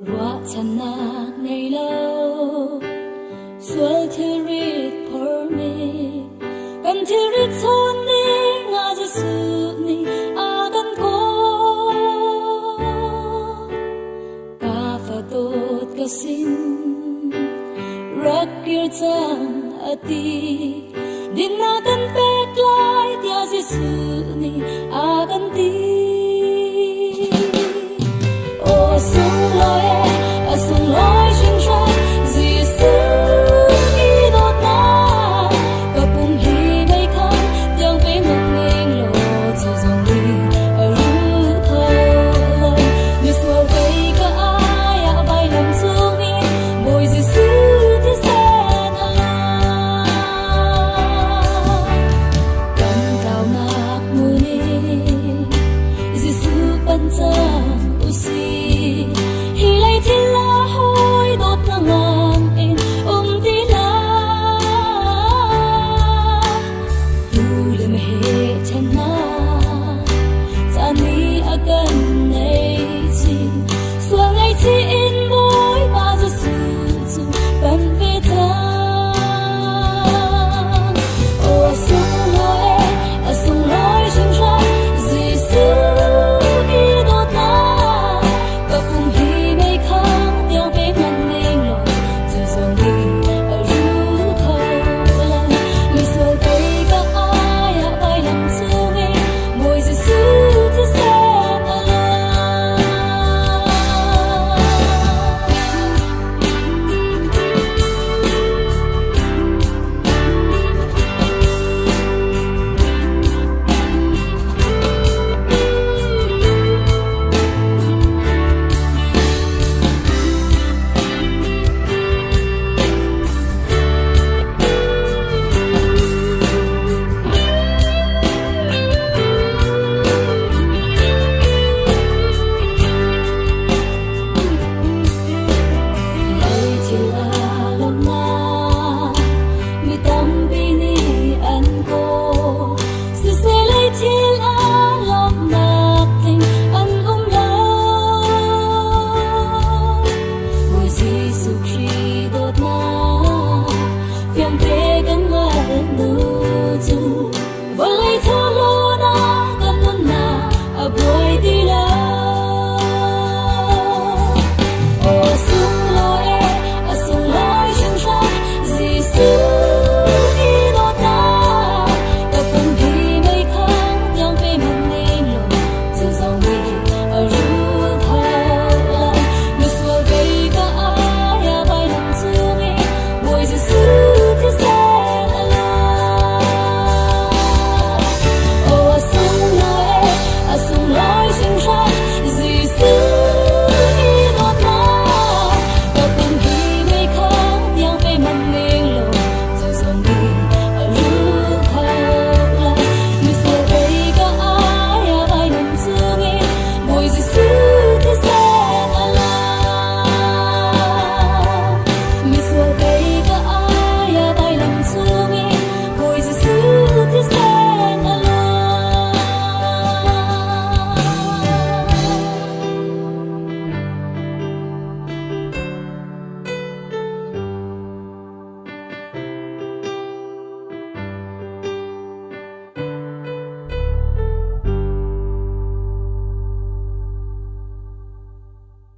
Rua chanak nei lo Swal thirit por ni Kan thirit son ni Nga Jesu ni agan ko Ka fatot kasin Rak kir chan ati Din na kan pek lai Tia Jesu ni agan ti O sung loi a sung loi jing shan Jesu ni dot na Kapum hi bay khan Yang pe mong ngeng lo Chu zong ni a ru thao loi Ni sua vei ka ai a bay lam chung ni Bồi Jesu ti sen a la Kam tao nak mu ni Jesu pan chang u si